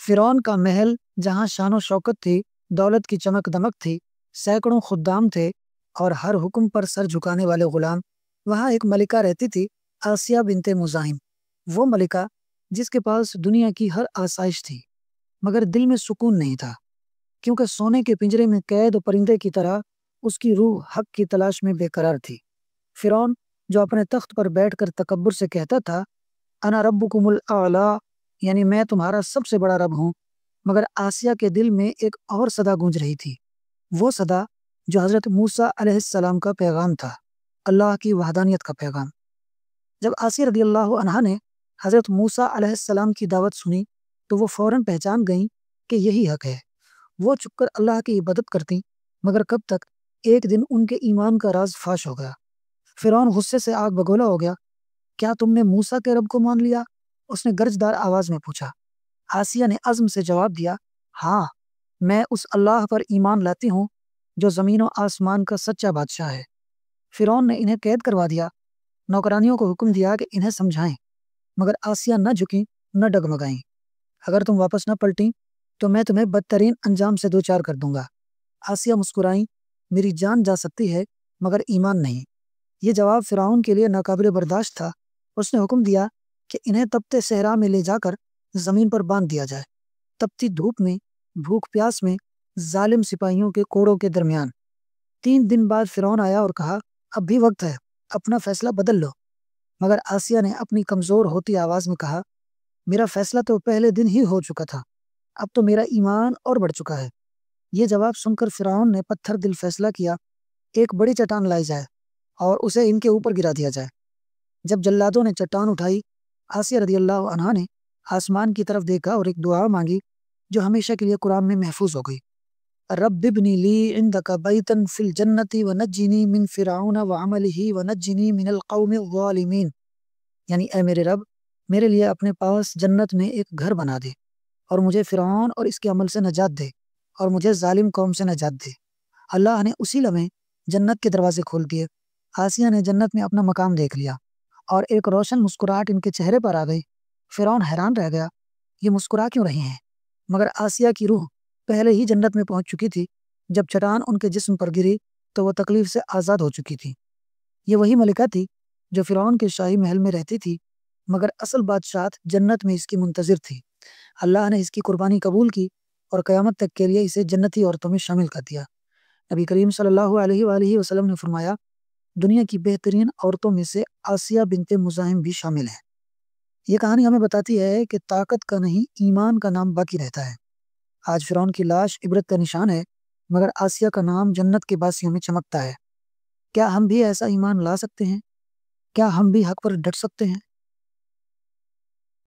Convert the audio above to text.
فرعون کا محل جہاں شان و شوکت تھی، دولت کی چمک دمک تھی، سینکڑوں خدام تھے اور ہر حکم پر سر جھکانے والے غلام، وہاں ایک ملکہ رہتی تھی، آسیہ بنت مزاحم۔ وہ ملکہ جس کے پاس دنیا کی ہر آسائش تھی مگر دل میں سکون نہیں تھا، کیونکہ سونے کے پنجرے میں قید و پرندے کی طرح اس کی روح حق کی تلاش میں بے قرار تھی۔ فرعون جو اپنے تخت پر بیٹھ کر تکبر سے کہتا تھا انا ربکم الاعلی، یعنی میں تمہارا سب سے بڑا رب ہوں، مگر آسیہ کے دل میں ایک اور صدا گونج رہی تھی، وہ صدا جو حضرت موسیٰ علیہ السلام کا پیغام تھا، اللہ کی وحدانیت کا پیغام۔ جب آسیہ رضی اللہ عنہا نے حضرت موسیٰ علیہ السلام کی دعوت سنی تو وہ فوراً پہچان گئیں کہ یہی حق ہے۔ وہ چھپ کر اللہ کی عبادت کرتی، مگر کب تک؟ ایک دن ان کے ایمان کا راز فاش ہو گیا۔ فرعون غصے سے آگ بگولا ہو گیا۔ کیا تم نے موسیٰ کے رب کو مان لیا؟ اس نے گرجدار آواز میں پوچھا۔ آسیہ نے عزم سے جواب دیا، ہاں، میں اس اللہ پر ایمان لاتی ہوں جو زمین و آسمان کا سچا بادشاہ ہے۔ فرعون نے انہیں قید کروا دیا، نوکرانیوں کو حکم دیا کہ انہیں سمجھائیں، مگر آسیہ نہ جھکیں نہ ڈگمگائیں۔ اگر تم واپس نہ پلٹیں تو میں تمہیں بدترین انجام سے دوچار کر دوں گا۔ آسیہ مسکرائیں، میری جان جا سکتی ہے مگر ایمان نہیں۔ یہ جواب فرعون کے لیے ناقابل برداشت تھا۔ اس نے حکم دیا کہ انہیں تپتے صحرا میں لے جا کر زمین پر باندھ دیا جائے، تپتی دھوپ میں، بھوک پیاس میں، ظالم سپاہیوں کے کوڑوں کے درمیان۔ 3 دن بعد فرعون آیا اور کہا، اب بھی وقت ہے، اپنا فیصلہ بدل لو۔ مگر آسیہ نے اپنی کمزور ہوتی آواز میں کہا، میرا فیصلہ تو پہلے دن ہی ہو چکا تھا، اب تو میرا ایمان اور بڑھ چکا ہے۔ یہ جواب سن کر فرعون نے پتھر دل فیصلہ کیا، ایک بڑی چٹان لائی جائے اور اسے ان کے اوپر گرا دیا جائے۔ جب جلادوں نے چٹان اٹھائی، آسیہ رضی اللہ عنہا نے آسمان کی طرف دیکھا اور ایک دعا مانگی جو ہمیشہ کے لیے قرآن میں محفوظ ہو گئی، رب ابنی لی عندک بیتا فی الجنت ونجنی من فرعون وعملہ ونجنی من القوم الظالمین، یعنی اے میرے رب، میرے لیے اپنے پاس جنت میں ایک گھر بنا دے اور مجھے فرعون اور اس کے عمل سے نجات دے اور مجھے ظالم قوم سے نجات دے۔ اللہ نے اسی لمحے جنت کے دروازے کھول دیے۔ آسیہ نے جنت میں اپنا مقام دیکھ لیا اور ایک روشن مسکراہٹ ان کے چہرے پر آ گئی۔ فرعون حیران رہ گیا، یہ مسکرا کیوں رہی ہیں؟ مگر آسیہ کی روح پہلے ہی جنت میں پہنچ چکی تھی۔ جب چٹان ان کے جسم پر گری تو وہ تکلیف سے آزاد ہو چکی تھی۔ یہ وہی ملکہ تھی جو فرعون کے شاہی محل میں رہتی تھی، مگر اصل بادشاہت جنت میں اس کی منتظر تھی۔ اللہ نے اس کی قربانی قبول کی اور قیامت تک کے لیے اسے جنتی عورتوں میں شامل کر دیا۔ نبی کریم صلی اللہ علیہ وآلہ وسلم نے فرمایا، دنیا کی بہترین عورتوں میں سے آسیہ بنت مزاحم بھی شامل ہے۔ یہ کہانی ہمیں بتاتی ہے کہ طاقت کا نہیں، ایمان کا نام باقی رہتا ہے۔ آج فرعون کی لاش عبرت کا نشان ہے، مگر آسیہ کا نام جنت کے باسیوں میں چمکتا ہے۔ کیا ہم بھی ایسا ایمان لا سکتے ہیں؟ کیا ہم بھی حق پر ڈٹ سکتے ہیں؟